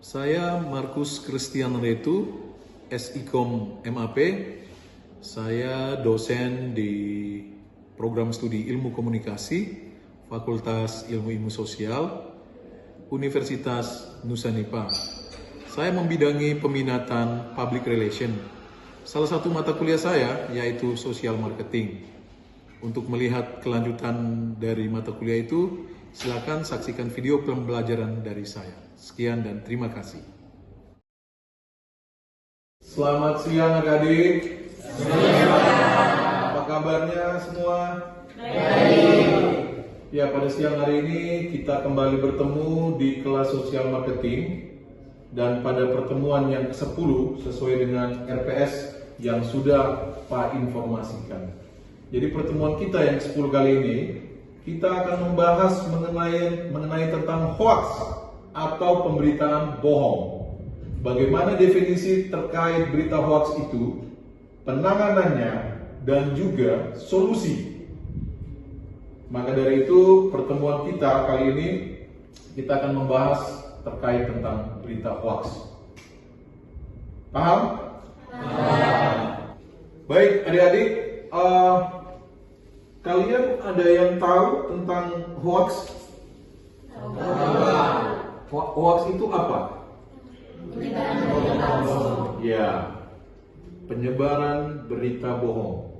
Saya Markus Christian Retu, SIKOM MAP. Saya dosen di program studi Ilmu Komunikasi, Fakultas Ilmu Sosial, Universitas Nusa Nipah. Saya membidangi peminatan Public Relation. Salah satu mata kuliah saya yaitu Social Marketing. Untuk melihat kelanjutan dari mata kuliah itu, silakan saksikan video pembelajaran dari saya. Sekian dan terima kasih. Selamat siang adik-adik. Apa kabarnya semua? Baik. Ya, pada siang hari ini kita kembali bertemu di kelas Social Marketing. Dan pada pertemuan yang ke-10 sesuai dengan RPS yang sudah Pak informasikan. Jadi pertemuan kita yang ke-10 kali ini, kita akan membahas mengenai tentang hoax atau pemberitaan bohong. Bagaimana definisi terkait berita hoax itu, penanganannya, dan juga solusi. Maka dari itu pertemuan kita kali ini, kita akan membahas terkait tentang berita hoax. Paham? Paham. Baik adik-adik, kalian ada yang tahu tentang hoax? Hoax itu apa? Ya, penyebaran berita bohong.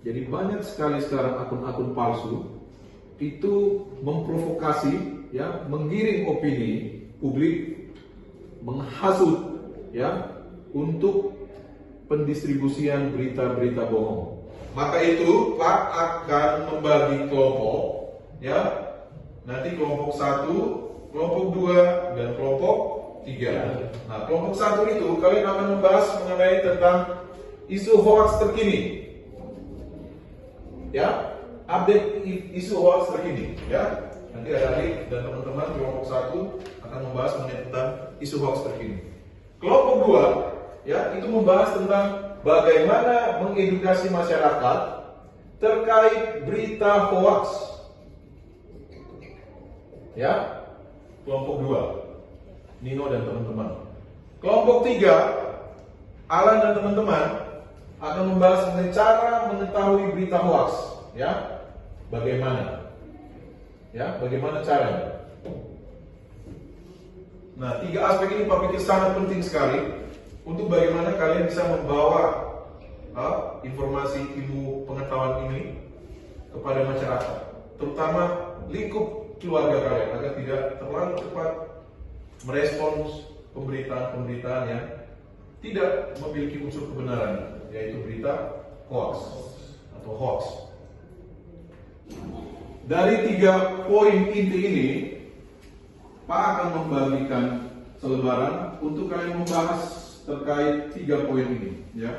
Jadi banyak sekali sekarang akun-akun palsu itu memprovokasi, ya, menggiring opini publik, menghasut, ya, untuk pendistribusian berita-berita bohong. Maka itu Pak akan membagi kelompok, ya. Nanti kelompok 1, kelompok 2, dan kelompok 3. Nah, kelompok 1 itu kalian akan membahas mengenai tentang isu hoax terkini. Ya, update isu hoax terkini, ya. Nanti adik-adik dan teman-teman kelompok 1 akan membahas mengenai tentang isu hoax terkini. Kelompok 2, ya, itu membahas tentang bagaimana mengedukasi masyarakat terkait berita hoax. Ya, kelompok 2, Nino dan teman-teman. Kelompok 3, Alan dan teman-teman akan membahas mengenai cara mengetahui berita hoax. Ya, bagaimana? Ya, bagaimana caranya? Nah, 3 aspek ini Pak pikir sangat penting sekali untuk bagaimana kalian bisa membawa informasi ilmu pengetahuan ini kepada masyarakat, terutama lingkup keluarga kalian, agar tidak terlalu cepat merespons pemberitaan-pemberitaan yang tidak memiliki unsur kebenaran, yaitu berita hoax atau hoax. Dari 3 poin inti ini, Pak akan membagikan selebaran untuk kalian membahas terkait 3 poin ini, ya.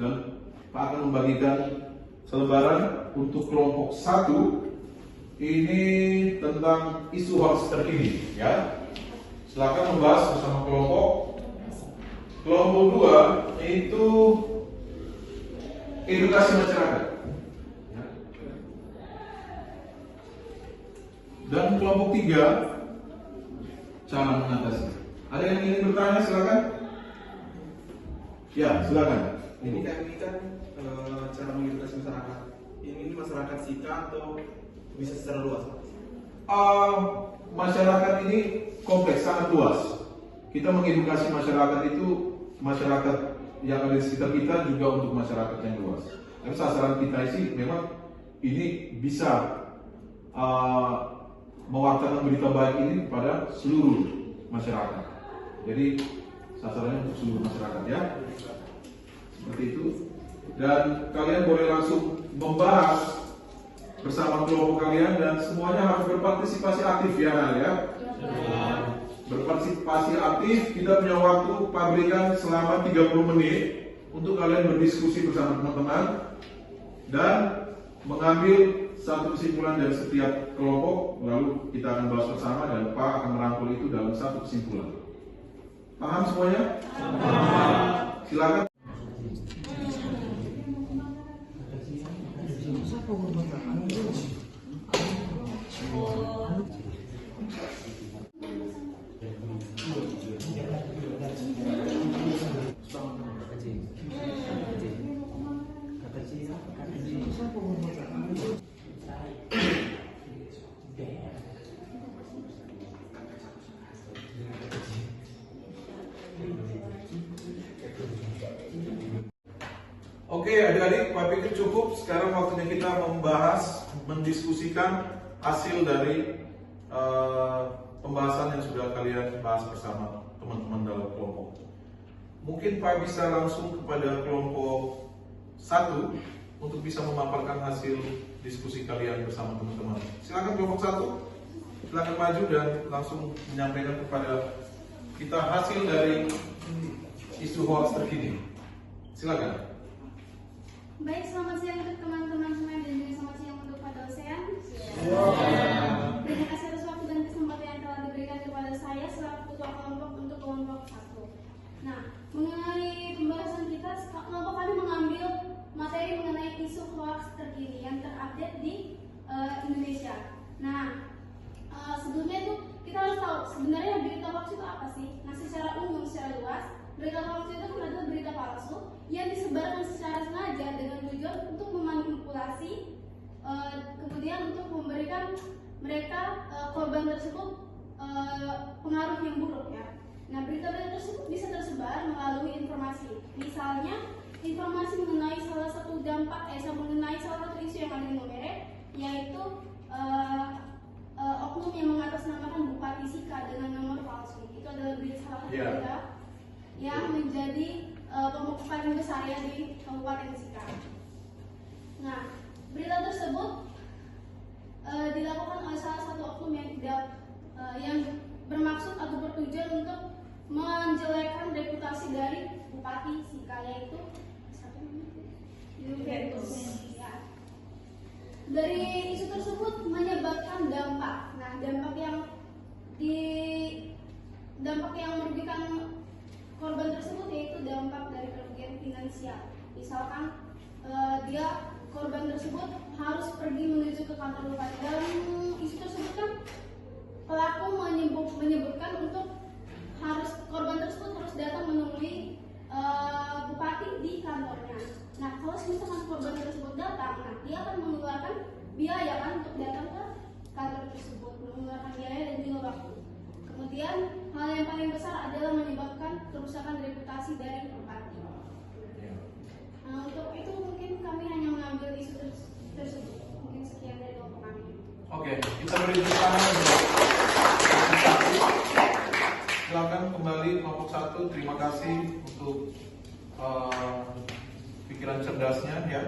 Dan Pak akan membagikan selebaran untuk kelompok 1 ini tentang isu hoax terkini, ya. Silakan membahas bersama kelompok. Kelompok 2 itu edukasi masyarakat. Dan kelompok 3 cara mengatasi. Ada yang ingin bertanya, silakan. Ya, silakan. Ini kan cara mengedukasi masyarakat. Ini masyarakat sika atau bisa secara luas? Masyarakat ini kompleks, sangat luas. Kita mengedukasi masyarakat itu masyarakat yang ada di sekitar kita juga untuk masyarakat yang luas. Tapi sasaran kita sih memang ini bisa mewartakan berita baik ini kepada seluruh masyarakat. Jadi sasarannya untuk seluruh masyarakat, ya. Seperti itu. Dan kalian boleh langsung membahas bersama kelompok kalian dan semuanya harus berpartisipasi aktif, ya, ya. Berpartisipasi aktif. Kita punya waktu pabrikan selama 30 menit untuk kalian berdiskusi bersama teman-teman dan mengambil satu kesimpulan dari setiap kelompok, lalu kita akan bahas bersama dan Pak akan merangkul itu dalam satu kesimpulan. Paham semuanya? Silakan. Oke, adik-adik, Pak pikir cukup. Sekarang waktunya kita membahas, mendiskusikan hasil dari pembahasan yang sudah kalian bahas bersama teman-teman dalam kelompok. Mungkin Pak bisa langsung kepada kelompok 1 untuk bisa memaparkan hasil diskusi kalian bersama teman-teman. Silakan kelompok 1, silakan maju dan langsung menyampaikan kepada kita hasil dari isu hoax terkini. Silakan. Baik, selamat siang untuk teman-teman semua dan juga selamat siang untuk Pak dosen. Terima kasih atas waktu dan kesempatan yang telah diberikan kepada saya selaku ketua kelompok untuk kelompok 1. Nah, mengenai pembahasan kita, kelompok kami mengambil materi mengenai isu hoax terkini yang terupdate di Indonesia. Nah, sebelumnya itu kita harus tahu sebenarnya berita hoax itu apa sih? Nah, secara umum, secara luas, berita hoax itu adalah berita palsu yang disebarkan secara sengaja dengan tujuan untuk memanipulasi, kemudian untuk memberikan mereka korban tersebut pengaruh yang buruk ya. Nah, berita-berita tersebut bisa tersebar melalui informasi. Misalnya, informasi mengenai salah satu mengenai salah satu isu yang ada di Momere, yaitu oknum yang mengatasnamakan Bupati Sika dengan nomor palsu. Itu adalah salah satu berita yang menjadi kelompok paling besar ya di Kabupaten Sika. Nah, berita tersebut dilakukan oleh salah satu oknum yang bermaksud atau bertujuan untuk menjelekkan reputasi dari Bupati Sika, yaitu Juventus. Ya. Dari isu tersebut menyebabkan dampak. Nah, dampak yang merugikan korban tersebut yaitu dampak dari kerugian finansial. Misalkan korban tersebut harus pergi menuju ke kantor bupati. Dalam isu tersebut kan pelaku menyebutkan untuk korban tersebut harus datang menemui bupati di kantornya. Nah, kalau misalkan korban tersebut datang, nah dia akan mengeluarkan biaya kan untuk datang ke kantor tersebut, mengeluarkan biaya dan juga waktu. Kemudian hal yang paling besar adalah menyebabkan kerusakan reputasi dari bupati. Nah, untuk itu mungkin kami hanya mengambil isu tersebut. Mungkin sekian dari kelompok kami. Oke, kita beri tepuk tangan untuk silakan kembali kelompok 1. Terima kasih untuk pikiran cerdasnya ya.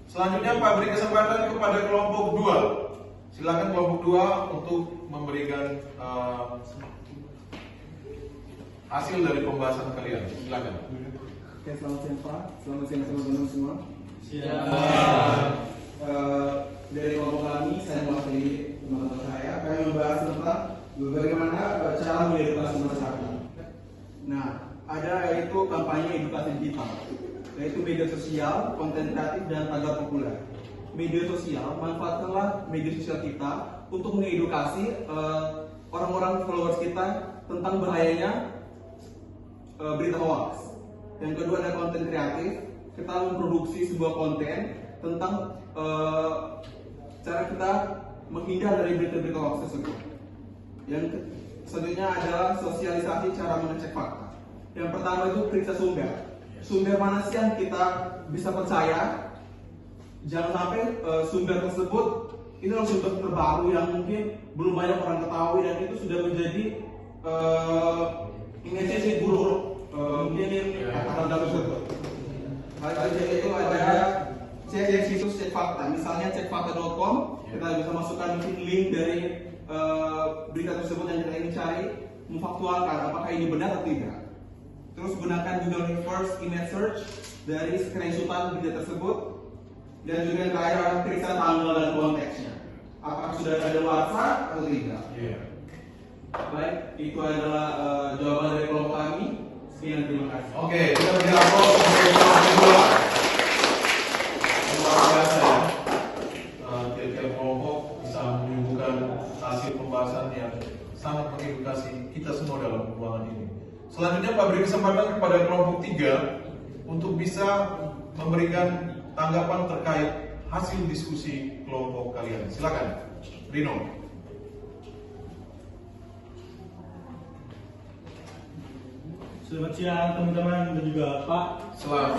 Selanjutnya Pak beri kesempatan kepada kelompok 2. Silakan kelompok 2 untuk memberikan hasil dari pembahasan kalian. Silakan. Oke, selamat siang Pak. Selamat siang teman-teman semua. Dari kelompok kami, saya mewakili teman-teman saya akan membahas tentang bagaimana cara mengedukasi masyarakat. Nah, ada yaitu kampanye edukasi digital, yaitu media sosial, konten kreatif, dan tagar populer. Media sosial, manfaatkanlah media sosial kita untuk mengedukasi orang-orang followers kita tentang bahayanya berita hoax. Yang kedua ada konten kreatif, kita memproduksi sebuah konten tentang cara kita menghindar dari berita-berita hoax tersebut. Yang selanjutnya adalah sosialisasi cara mengecek fakta. Yang pertama itu periksa sumber. Sumber mana sih yang kita bisa percaya? Jangan sampai sumber tersebut itu adalah sumber terbaru yang mungkin belum banyak orang ketahui dan itu sudah menjadi image buruk mungkin akan tersebut. Hal itu ada cek situs cek fakta, misalnya cekfakta.com, kita bisa masukkan mungkin link dari berita tersebut yang kita ingin cari, memfaktualkan apakah ini benar atau tidak. Terus gunakan Google Reverse Image Search dari screenshotan berita tersebut, dan juga yang terakhir adalah periksa tanggal dan konteksnya, apakah sudah ada luarsa atau tidak. Baik, itu adalah jawaban dari kelompok kami. Sekian, terima kasih. Oke, kita beri aplaus untuk kelompok kedua. Luar biasa ya. Tiap-tiap kelompok bisa menyuguhkan hasil pembahasan yang sangat mengedukasi kita semua dalam ruangan ini. Selanjutnya Pak beri kesempatan kepada kelompok 3 untuk bisa memberikan tanggapan terkait hasil diskusi kelompok kalian. Silakan, Rino. Selamat siang teman-teman dan juga Pak. Selamat.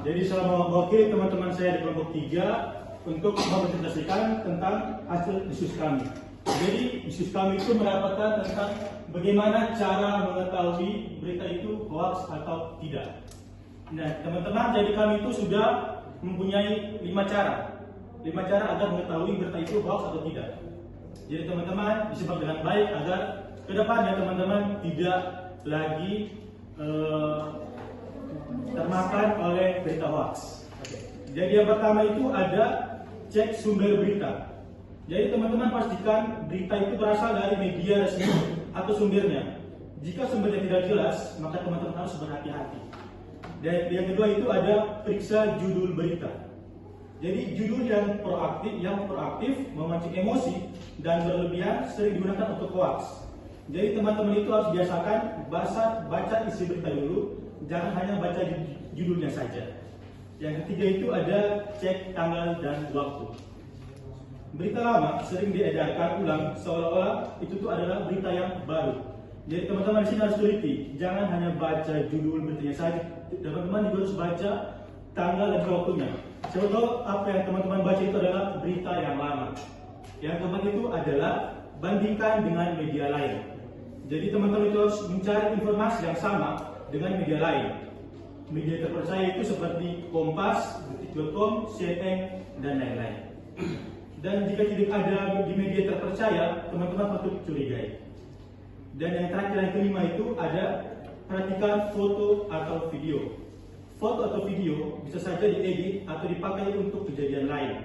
Jadi saya mau mewakili teman-teman saya di kelompok 3 untuk mempresentasikan tentang hasil diskusi kami. Jadi diskusi kami itu mendapatkan tentang bagaimana cara mengetahui berita itu hoax atau tidak. Nah teman-teman, jadi kami itu sudah mempunyai 5 cara. 5 cara agar mengetahui berita itu hoax atau tidak. Jadi teman-teman disimak dengan baik agar kedepannya teman-teman tidak lagi termakan oleh berita hoax. Jadi yang pertama itu ada cek sumber berita. Jadi teman-teman pastikan berita itu berasal dari media resmi atau sumbernya. Jika sumbernya tidak jelas, maka teman-teman harus berhati-hati. Dan yang kedua itu ada periksa judul berita. Jadi judul yang proaktif memancing emosi dan berlebihan sering digunakan untuk hoax. Jadi teman-teman itu harus biasakan baca isi berita dulu, jangan hanya baca judulnya saja. Yang ketiga itu ada cek tanggal dan waktu. Berita lama sering diedarkan ulang seolah-olah itu tuh adalah berita yang baru. Jadi teman-teman di sini harus teliti, jangan hanya baca judul beritanya saja. Teman-teman juga harus baca tanggal dan waktunya. Siapa tahu apa yang teman-teman baca itu adalah berita yang lama. Yang keempat itu adalah bandingkan dengan media lain. Jadi teman-teman itu harus mencari informasi yang sama dengan media lain. Media terpercaya itu seperti Kompas, Detik.com, CNN, dan lain-lain. Dan jika tidak ada di media terpercaya, teman-teman patut curigai. Dan yang terakhir, yang kelima itu ada perhatikan foto atau video. Foto atau video bisa saja diedit atau dipakai untuk kejadian lain.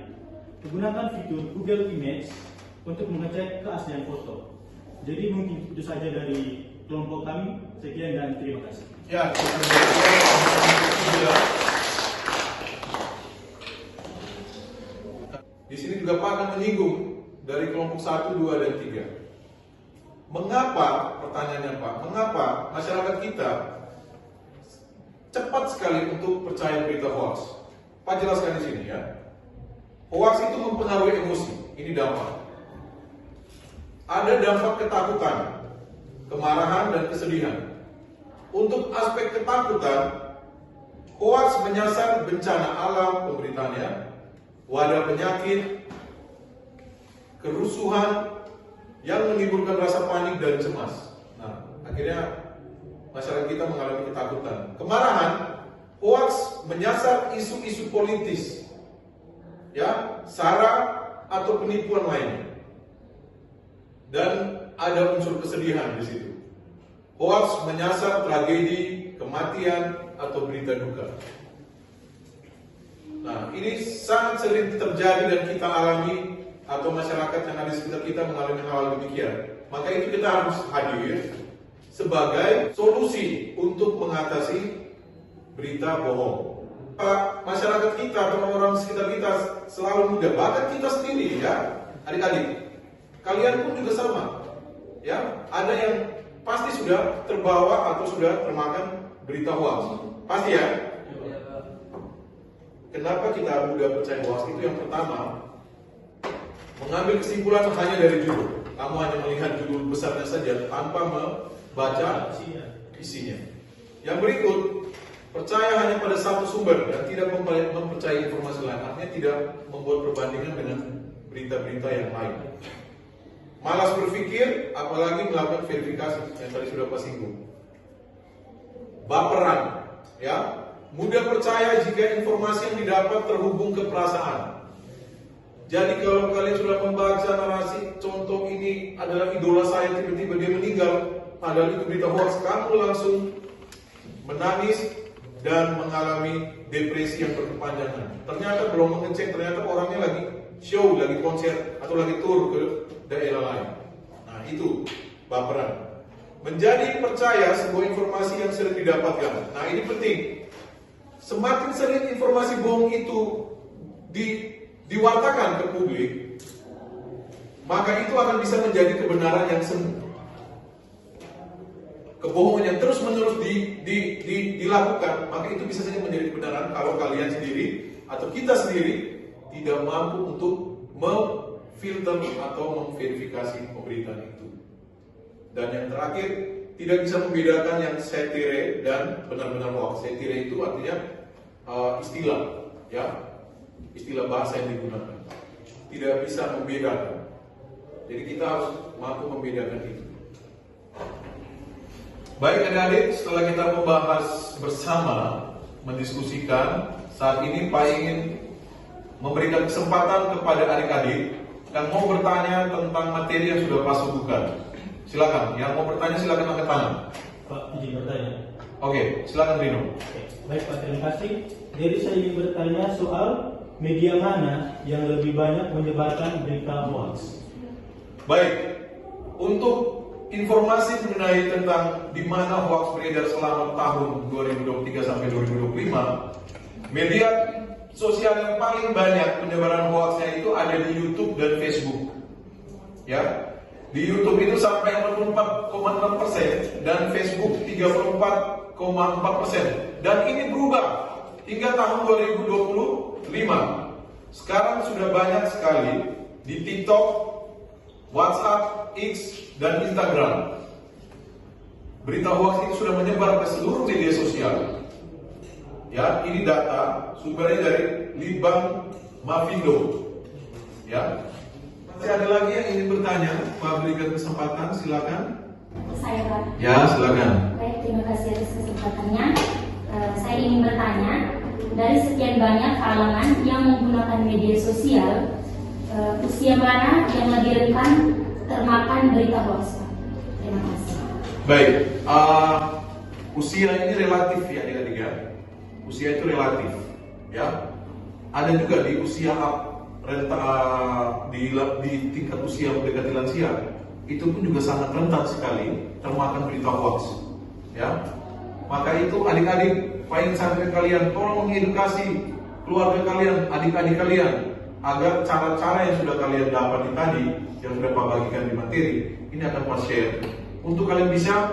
Menggunakan fitur Google Image untuk mengecek keaslian foto. Jadi mungkin itu saja dari kelompok kami. Sekian dan terima kasih. Ya, di sini juga Pak akan menyinggung dari kelompok 1, 2, dan 3. Mengapa, pertanyaannya Pak, mengapa masyarakat kita cepat sekali untuk percaya berita hoax? Pak jelaskan di sini ya. Hoax itu mempengaruhi emosi. Ini dampak. Ada dampak ketakutan, kemarahan, dan kesedihan. Untuk aspek ketakutan, hoax menyasar bencana alam pemberitaannya, wadah penyakit, kerusuhan yang menimbulkan rasa panik dan cemas. Nah, akhirnya masyarakat kita mengalami ketakutan. Kemarahan, hoax menyasar isu-isu politis, ya, sara atau penipuan lainnya. Dan ada unsur kesedihan di situ. Hoax menyasar tragedi, kematian, atau berita duka. Nah, ini sangat sering terjadi dan kita alami, atau masyarakat yang ada di sekitar kita mengalami hal demikian. Maka itu kita harus hadir sebagai solusi untuk mengatasi berita bohong. Masyarakat kita atau orang sekitar kita selalu mudah, bahkan kita sendiri ya, adik-adik. Kalian pun juga sama, ya. Ada yang pasti sudah terbawa atau sudah termakan berita hoax, pasti ya. Kenapa kita mudah percaya hoax? Itu yang pertama, mengambil kesimpulan hanya dari judul. Kamu hanya melihat judul besarnya saja tanpa membaca isinya. Yang berikut, percaya hanya pada satu sumber dan tidak mempercayai informasi lain. Artinya tidak membuat perbandingan dengan berita-berita yang lain. Malas berpikir, apalagi melakukan verifikasi yang tadi sudah Pak singgung. Baperan, ya, mudah percaya jika informasi yang didapat terhubung ke perasaan. Jadi kalau kalian sudah membaca narasi, contoh ini adalah idola saya, tiba-tiba dia meninggal, padahal itu berita hoax, kamu langsung menangis dan mengalami depresi yang berkepanjangan. Ternyata belum mengecek, ternyata orangnya lagi show, lagi konser, atau lagi tur ke daerah lain. Nah itu baperan. Menjadi percaya sebuah informasi yang sering didapatkan. Nah ini penting. Semakin sering informasi bohong itu diwartakan ke publik, maka itu akan bisa menjadi kebenaran yang semu. Kebohongan yang terus-menerus dilakukan, maka itu bisa saja menjadi kebenaran kalau kalian sendiri atau kita sendiri tidak mampu untuk memfilter atau memverifikasi pemberitaan itu. Dan yang terakhir, tidak bisa membedakan yang satire dan benar-benar hoax. Satire itu artinya istilah, ya, istilah bahasa yang digunakan. Tidak bisa membedakan. Jadi kita harus mampu membedakan itu. Baik adik-adik, setelah kita membahas bersama, mendiskusikan, saat ini Pak ingin memberikan kesempatan kepada adik-adik yang mau bertanya tentang materi yang sudah Pak suguhkan. Silakan, yang mau bertanya silakan angkat tangan. Pak, izin bertanya. Oke, silakan Rino. Baik Pak, terima kasih. Jadi saya ingin bertanya soal media mana yang lebih banyak menyebarkan berita hoax. Baik, untuk informasi mengenai tentang di mana hoax beredar selama tahun 2023 sampai 2025, media sosial yang paling banyak penyebaran hoaxnya itu ada di YouTube dan Facebook. Ya, di YouTube itu sampai 44,6% dan Facebook 34,4%. Dan ini berubah hingga tahun 2025. Sekarang sudah banyak sekali di TikTok, WhatsApp, X, dan Instagram. Berita hoax itu sudah menyebar ke seluruh media sosial. Ya, ini data sumbernya dari Litbang Mavindo. Ya, masih ada lagi yang ingin bertanya? Pak berikan kesempatan, silakan. Saya Pak. Ya, silakan. Baik, terima kasih atas kesempatannya. Saya ingin bertanya, dari sekian banyak kalangan yang menggunakan media sosial, usia mana yang lebih rentan termakan berita hoax? Terima kasih. Baik, usia ini relatif ya adik-adik ya. Usia itu relatif, ya. Ada juga di usia di tingkat usia mendekati lansia, itu pun juga sangat rentan sekali termakan berita hoax, ya. Maka itu adik-adik, Pak santri kalian tolong mengedukasi keluarga kalian, adik-adik kalian, agar cara-cara yang sudah kalian dapati tadi, yang sudah Pak bagikan di materi, ini akan Pak share untuk kalian bisa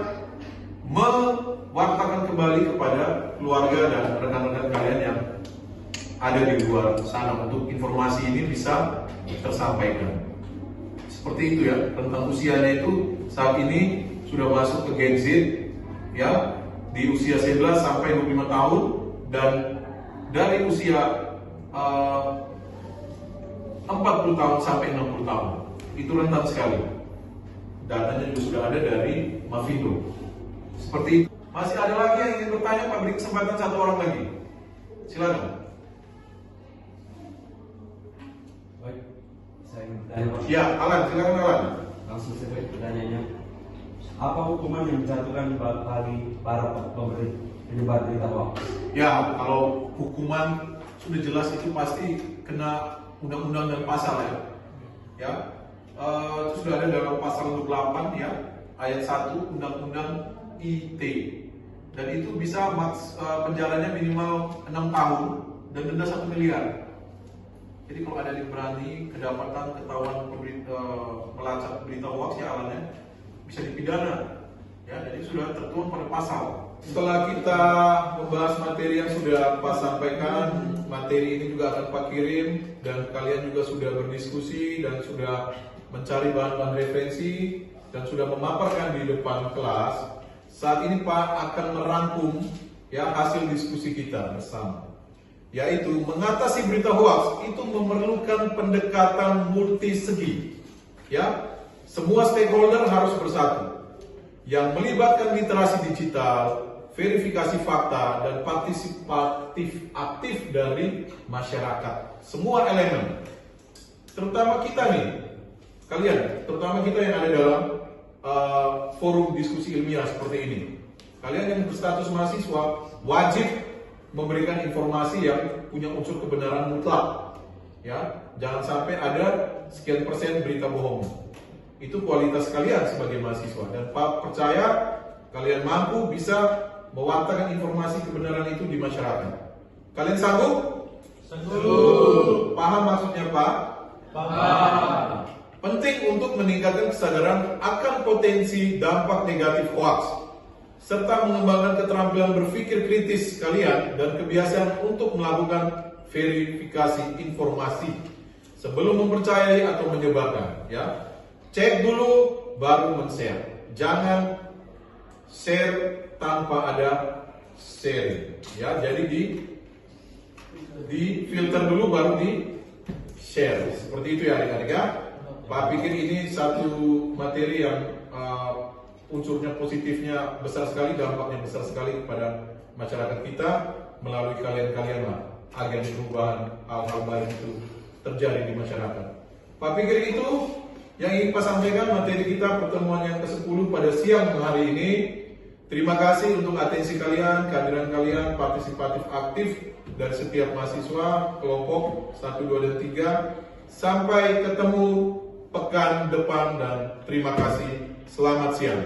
mewartakan kembali kepada keluarga dan rekan-rekan kalian yang ada di luar sana untuk informasi ini bisa tersampaikan. Seperti itu ya, tentang usianya itu saat ini sudah masuk ke Gen Z, ya, di usia 11 sampai 25 tahun dan dari usia 40 tahun sampai 60 tahun. Itu rentan sekali. Datanya juga sudah ada dari Mavindo. Seperti itu. Masih ada lagi yang ingin bertanya, Pak beri kesempatan satu orang lagi. Silakan. Baik, saya ingin bertanya Pak. Ya, Alan, silakan Alan. Langsung saja pertanyaannya. Apa hukuman yang dijatuhkan bagi para pemberi penyebar berita hoax? Ya, kalau hukuman sudah jelas itu pasti kena undang-undang dan pasal ya. Ya, itu sudah ada dalam pasal 28 ya, ayat 1 Undang-Undang ITE. Dan itu bisa penjaranya minimal 6 tahun dan denda 1 miliar. Jadi kalau ada yang berani kedapatan ketahuan melacak berita hoax ya alatnya bisa dipidana. Ya, jadi sudah tertuang pada pasal. Setelah kita membahas materi yang sudah Pak sampaikan, materi ini juga akan Pak kirim dan kalian juga sudah berdiskusi dan sudah mencari bahan-bahan referensi dan sudah memaparkan di depan kelas. Saat ini Pak akan merangkum ya hasil diskusi kita bersama. Yaitu mengatasi berita hoax itu memerlukan pendekatan multisegi. Ya, semua stakeholder harus bersatu yang melibatkan literasi digital, verifikasi fakta, dan partisipatif aktif dari masyarakat. Semua elemen, terutama kita nih, kalian, terutama kita yang ada dalam forum diskusi ilmiah seperti ini. Kalian yang berstatus mahasiswa wajib memberikan informasi yang punya unsur kebenaran mutlak. Ya, jangan sampai ada sekian persen berita bohong. Itu kualitas kalian sebagai mahasiswa dan Pak percaya kalian mampu bisa mewartakan informasi kebenaran itu di masyarakat. Kalian sanggup? Sanggup. Paham maksudnya Pak? Paham. Penting untuk meningkatkan kesadaran akan potensi dampak negatif hoax serta mengembangkan keterampilan berpikir kritis kalian dan kebiasaan untuk melakukan verifikasi informasi sebelum mempercayai atau menyebarkan, ya. Cek dulu baru men-share. Jangan share tanpa ada sharing. Ya, jadi di filter dulu baru di share. Seperti itu ya adik-adik ya. Pak pikir ini satu materi yang unsurnya positifnya besar sekali, dampaknya besar sekali kepada masyarakat kita melalui kalian-kalian lah agen perubahan hal-hal baik itu terjadi di masyarakat. Pak pikir itu yang ingin Pak sampaikan materi kita pertemuan yang ke-10 pada siang hari ini. Terima kasih untuk atensi kalian, kehadiran kalian, partisipatif aktif dari setiap mahasiswa, kelompok 1, 2, dan 3. Sampai ketemu pekan depan dan terima kasih. Selamat siang.